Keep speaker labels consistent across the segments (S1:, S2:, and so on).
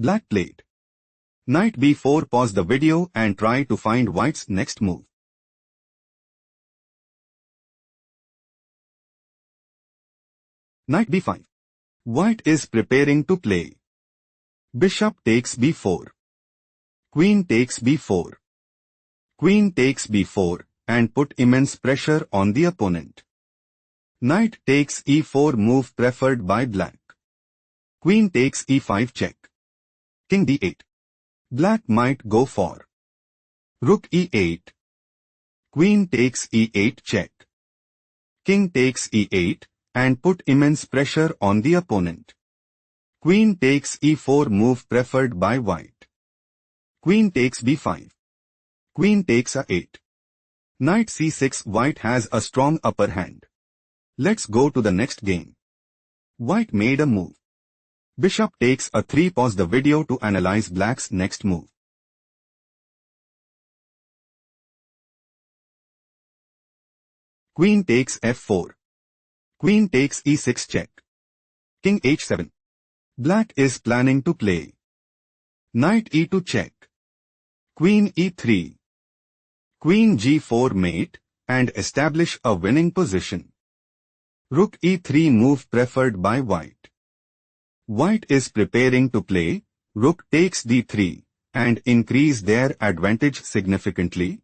S1: Black played knight b4. Pause the video and try to find white's next move. Knight b5. White is preparing to play. Bishop takes b4. Queen takes b4. Queen takes b4 and put immense pressure on the opponent. Knight takes e4, move preferred by black. Queen takes e5 check. King d8. Black might go for rook e8. Queen takes e8 check. King takes e8 and put immense pressure on the opponent. Queen takes e4, move preferred by white. Queen takes b5. Queen takes a8. Knight c6. White has a strong upper hand. Let's go to the next game. White made a move. Bishop takes a3. Pause the video to analyze black's next move. Queen takes f4. Queen takes e6 check. King h7. Black is planning to play knight e2 check. Queen e3. Queen g4 mate and establish a winning position. Rook e3, move preferred by white. White is preparing to play rook takes d3 and increase their advantage significantly.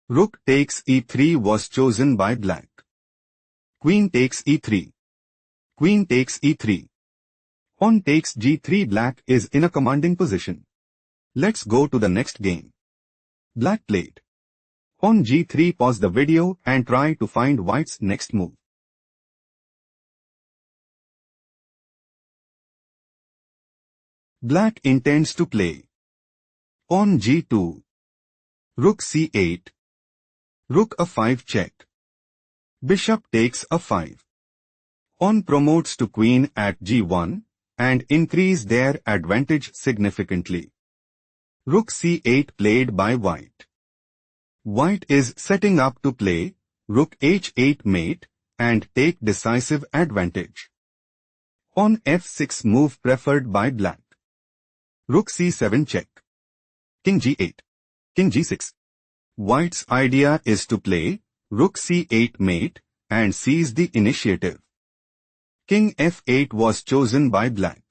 S1: Rook takes e3 was chosen by black. Queen takes e3. Queen takes e3. Pawn takes g3. Black is in a commanding position. Let's go to the next game. Black played pawn g3. Pause the video and try to find white's next move. Black intends to play pawn g2. Rook c8. Rook a5 check. Bishop takes a5. Pawn promotes to queen at g1 and increase their advantage significantly. Rook c8 played by white. White is setting up to play rook h8 mate and take decisive advantage. Pawn f6, move preferred by black. Rook c7 check. King g8. King g6. White's idea is to play rook c8 mate and seize the initiative. King f8 was chosen by black.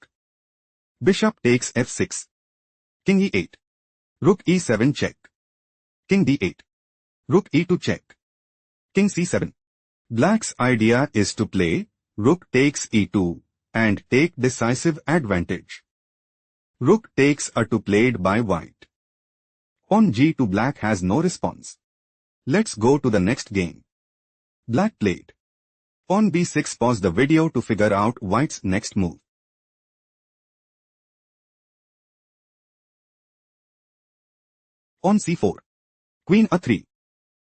S1: Bishop takes f6. King e8. Rook e7 check. King d8. Rook e2 check. King c7. Black's idea is to play rook takes e2 and take decisive advantage. Rook takes a2 played by white. Pawn g2. Black has no response. Let's go to the next game. Black played pawn b6. Pause the video to figure out white's next move. Pawn c4. Queen a3.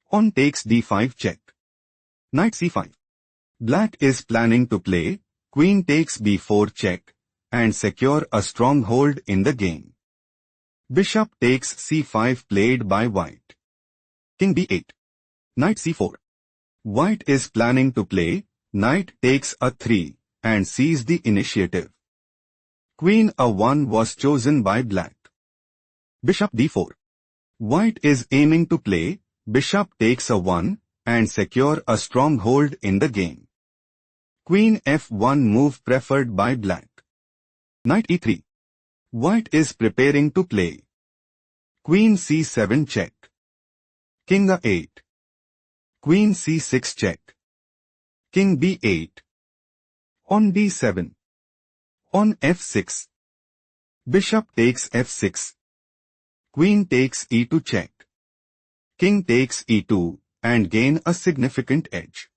S1: Pawn takes d5 check. Knight c5. Black is planning to play queen takes b4 check and secure a strong hold in the game. Bishop takes c5 played by white. King b8. Knight c4. White is planning to play knight takes a3 and seize the initiative. Queen a1 was chosen by black. Bishop d4. White is aiming to play bishop takes a1 and secure a strong hold in the game. Queen f1, move preferred by black. Knight e3. White is preparing to play queen c7 check. King a8. Queen c6 check. King b8. Pawn d7. Pawn f6. Bishop takes f6. Queen takes e2 check. King takes e2 and gain a significant edge.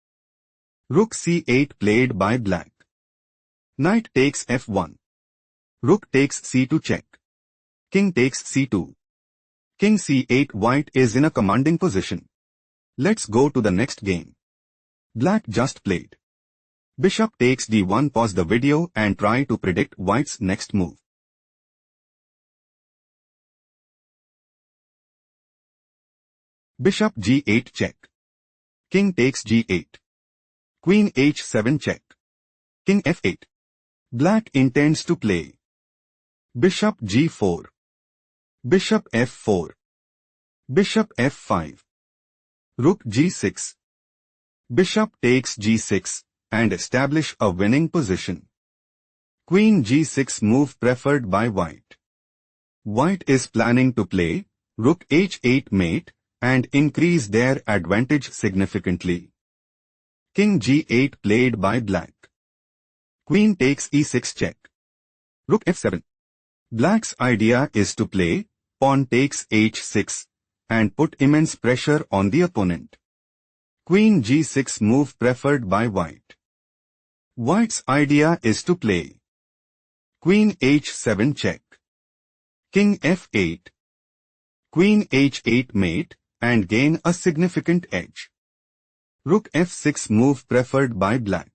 S1: Rook c8 played by black. Knight takes f1. Rook takes c2 check. King takes c2. King c8. White is in a commanding position. Let's go to the next game. Black just played bishop takes d1. Pause the video and try to predict white's next move. Bishop g8 check. King takes g8. Queen h7 check. King f8. Black intends to play Bishop g4. Bishop f4. Bishop f5. Rook g6. Bishop takes g6 and establish a winning position. Queen g6 move preferred by white. White is planning to play rook h8 mate and increase their advantage significantly. King g8 played by black. Queen takes e6 check. Rook f7. Black's idea is to play pawn takes h6 and put immense pressure on the opponent. Queen g6 move preferred by white. White's idea is to play Queen h7 check. King f8. Queen h8 mate and gain a significant edge. Rook f6 move preferred by black.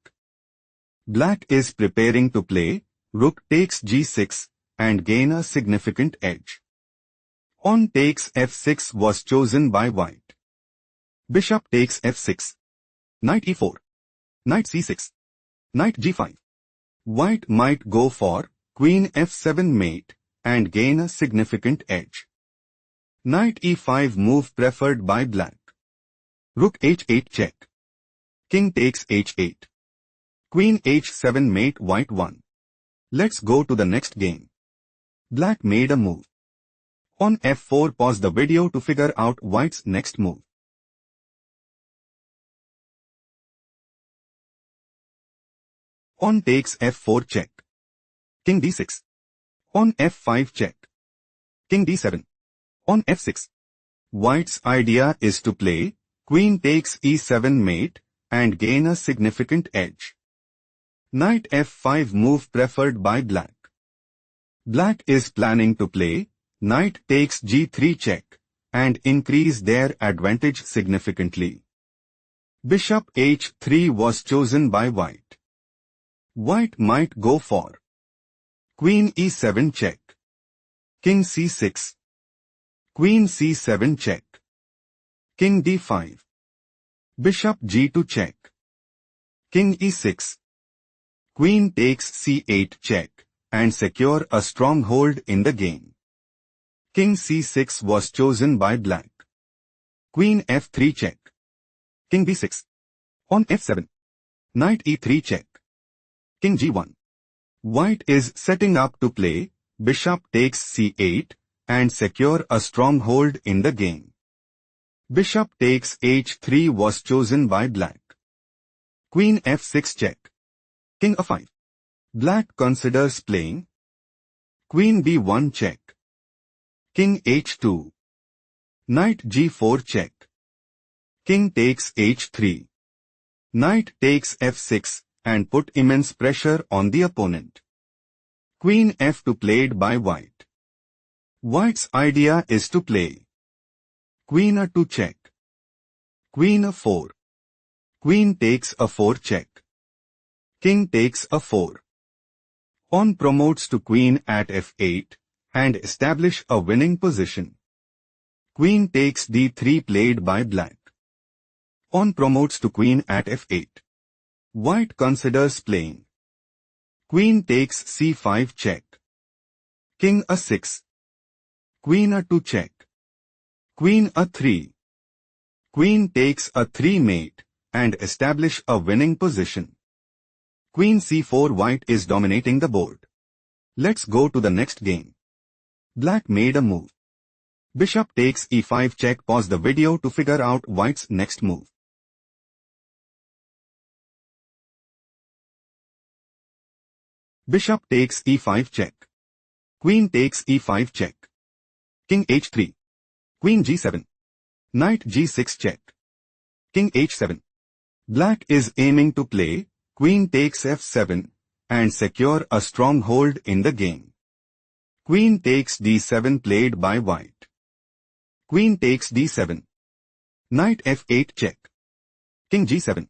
S1: Black is preparing to play rook takes g6 and gain a significant edge. Pawn takes f6 was chosen by white. Bishop takes f6. Knight e4. Knight c6. Knight g5. White might go for Queen f7 mate and gain a significant edge. Knight e5 move preferred by black. Rook h8 check. King takes h8. Queen h7 mate white won. Let's go to the next game. Black made a move. On f4 pause the video to figure out white's next move. Pawn takes f4 check. King d6. Pawn f5 check. King d7. Pawn f6. White's idea is to play Queen takes e7 mate and gain a significant edge. Knight f5 move preferred by black. Black is planning to play Knight takes g3 check and increase their advantage significantly. Bishop h3 was chosen by white. White might go for Queen e7 check. King c6. Queen c7 check. King d5. Bishop g2 check. King e6. Queen takes c8 check and secure a stronghold in the game. King c6 was chosen by black. Queen f3 check. King b6. Pawn f7. Knight e3 check. King g1. White is setting up to play Bishop takes c8 and secure a stronghold in the game. Bishop takes h3 was chosen by black. Queen f6 check. King a5. Black considers playing Queen b1 check. King h2. Knight g4 check. King takes h3. Knight takes f6 and put immense pressure on the opponent. Queen f2 played by white. White's idea is to play Queen a2 check. Queen a4. Queen takes a4 check. King takes a4. Pawn promotes to Queen at f8 and establish a winning position. Queen takes d3 played by black. Pawn promotes to Queen at f8. White considers playing Queen takes c5 check. King a6. Queen a2 check. Queen a3. Queen takes a3 mate and establish a winning position. Queen c4 white is dominating the board. Let's go to the next game. Black made a move. Bishop takes e5 check. Pause the video to figure out white's next move. Bishop takes e5 check. Queen takes e5 check. King h3. Queen g7. Knight g6 check. King h7. Black is aiming to play Queen takes f7 and secure a stronghold in the game. Queen takes d7 played by white. Queen takes d7. Knight f8 check. King g7.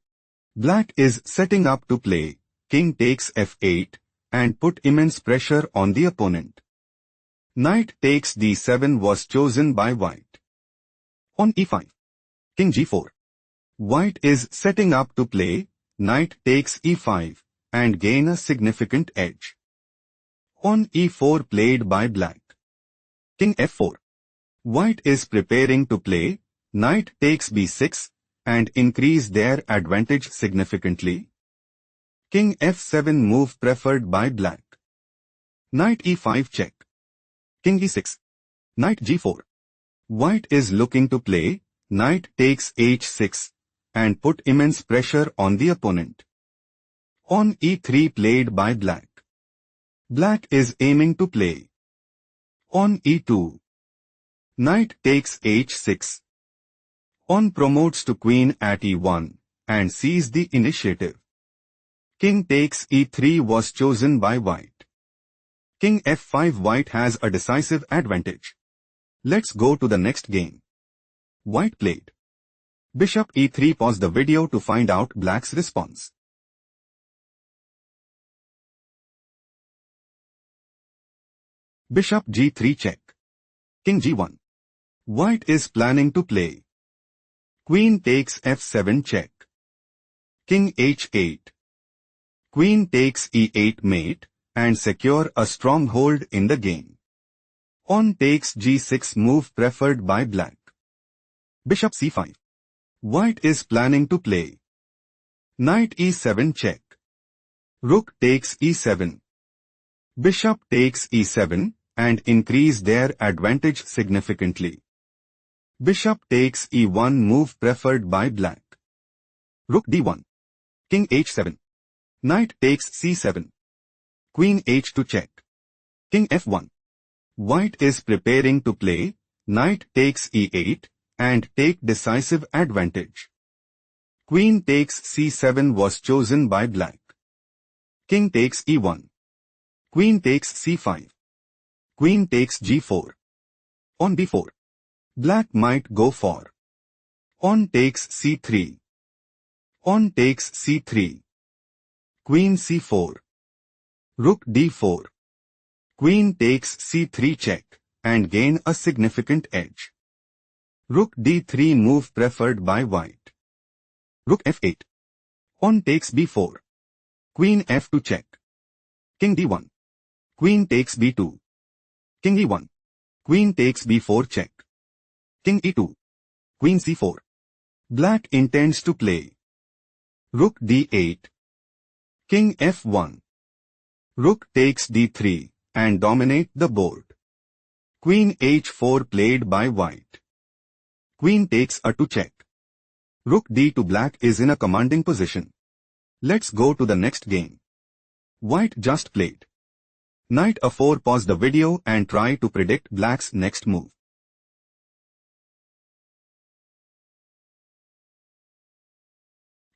S1: Black is setting up to play King takes f8 and put immense pressure on the opponent. Knight takes d7 was chosen by white. On e5. King g4. White is setting up to play Knight takes e5 and gain a significant edge. On e4 played by black. King f4. White is preparing to play knight takes b6 and increase their advantage significantly. King f7 move preferred by black. Knight e5 check. King e6. Knight g4. White is looking to play knight takes h6 and put immense pressure on the opponent. On e3 played by black. Black is aiming to play. On e2. Knight takes h6. Pawn promotes to queen at e1 and sees the initiative. King takes e3 was chosen by white. King f5 white has a decisive advantage. Let's go to the next game. White played bishop e3. Pause the video to find out black's response. Bishop g3 check. King g1. White is planning to play. Queen takes f7 check. King h8. Queen takes e8 mate and secure a stronghold in the game. Pawn takes g6 move preferred by black. Bishop c5. White is planning to play. Knight e7 check. Rook takes e7. Bishop takes e7 and increase their advantage significantly. Bishop takes e1 move preferred by black. Rook d1. King h7. Knight takes c7. Queen h2 check. King f1. White is preparing to play knight takes e8 and take decisive advantage. Queen takes c7 was chosen by black. King takes e1. Queen takes c5. Queen takes g4. On b4. Black might go for. Pawn takes c3. Pawn takes c3. Queen c4. Rook d4. Queen takes c3 check and gain a significant edge. Rook d3 move preferred by white. Rook f8. Pawn takes b4. Queen f2 check. King d1. Queen takes b2. King e1. Queen takes b4 check. King e2. Queen c4. Black intends to play. Rook d8. King f1. Rook takes d3 and dominate the board. Queen h4 played by white. Queen takes a2 check. Rook d2. Black is in a commanding position. Let's go to the next game. White just played knight a4. Pause the video and try to predict black's next move.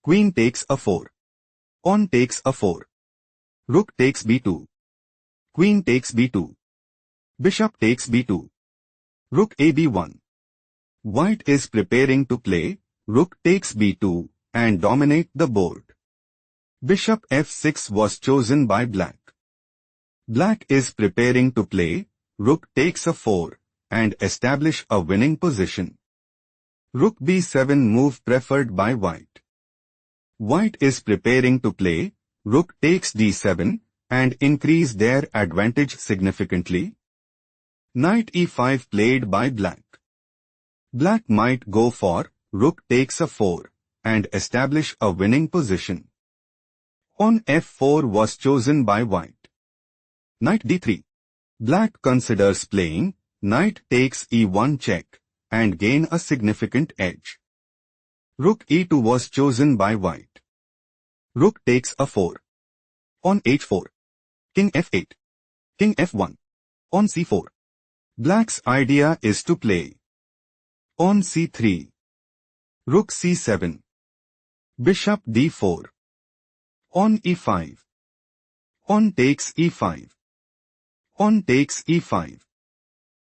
S1: Queen takes a4. Pawn takes a4. Rook takes b2. Queen takes b2. Bishop takes b2. Rook ab1. White is preparing to play rook takes b2 and dominate the board. Bishop f6 was chosen by black. Black is preparing to play rook takes a4 and establish a winning position. Rook b7 move preferred by white. White is preparing to play rook takes d7 and increase their advantage significantly. Knight e5 played by black. Black might go for rook takes a4 and establish a winning position. Pawn f4 was chosen by white. Knight d3. Black considers playing knight takes e1 check and gain a significant edge. Rook e2 was chosen by white. Rook takes a4. Pawn h4. King f8. King f1. Pawn c4. Black's idea is to play pawn c3. Rook c7. Bishop d4. Pawn e5. Pawn takes e5. Pawn takes e5.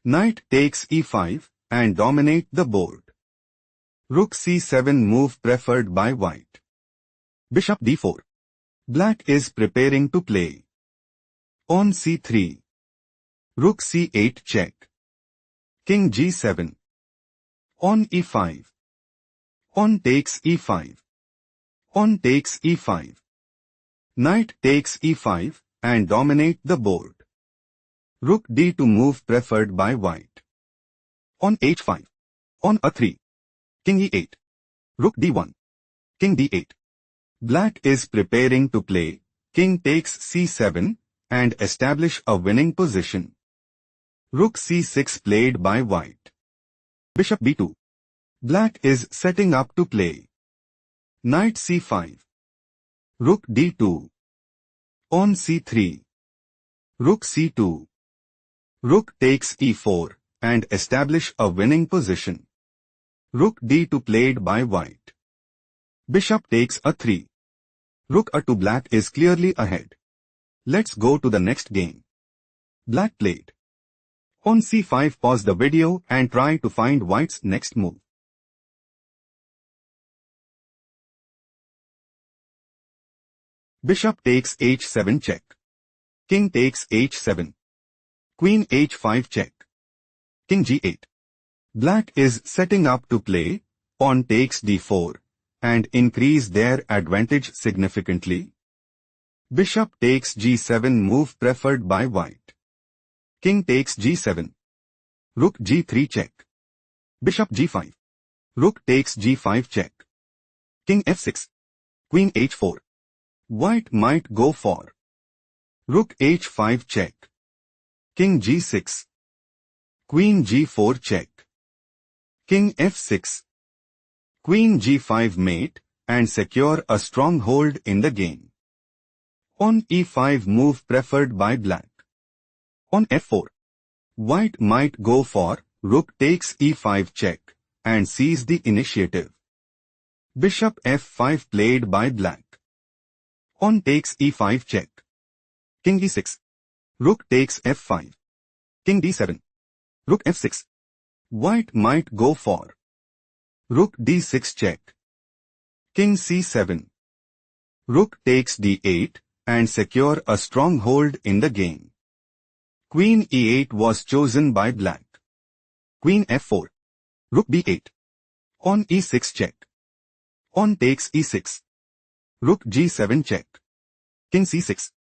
S1: Knight takes e5 and dominate the board. Rook c7 move preferred by white. Bishop d4. Black is preparing to play pawn c3. Rook c8 check. King g7. Pawn e5. Pawn takes e5. Pawn takes e5. Knight takes e5 and dominate the board. Rook d2 move preferred by white. On h5. On a3. King e8. Rook d1. King d8. Black is preparing to play king takes c7 and establish a winning position. Rook c6 played by white. Bishop b2. Black is setting up to play. Knight c5. Rook d2. On c3. Rook c2. Rook takes e4 and establish a winning position. Rook d2 played by white. Bishop takes a3. Rook a2. Black is clearly ahead. Let's go to the next game. Black played. On c5. Pause the video and try to find white's next move. Bishop takes h7 check. King takes h7. Queen h5 check. King g8. Black is setting up to play pawn takes d4 and increase their advantage significantly. Bishop takes g7 move preferred by white. King takes g7. Rook g3 check. Bishop g5. Rook takes g5 check. King f6. Queen h4. White might go for Rook h5 check. King g6. Queen g4 check. King f6. Queen g5 mate and secure a stronghold in the game. On e5 move preferred by black. On f4. White might go for rook takes e5 check and seize the initiative. Bishop f5 played by black. On takes e5 check. King e6. Rook takes f5. King d7. Rook f6. White might go for rook d6 check. King c7. Rook takes d8 and secure a stronghold in the game. Queen e8 was chosen by black. Queen f4. Rook b8. On e6 check. On takes e6. Rook g7 check. King c6.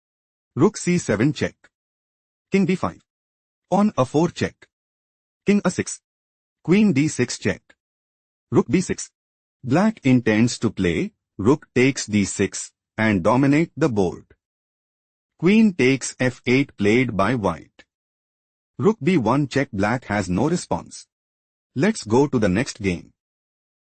S1: Rook c7 check. King d5. On a4 check. King a6. Queen d6 check. Rook b6. Black intends to play rook takes d6 and dominate the board. Queen takes f8 played by white. Rook b1 check. Black has no response. Let's go to the next game.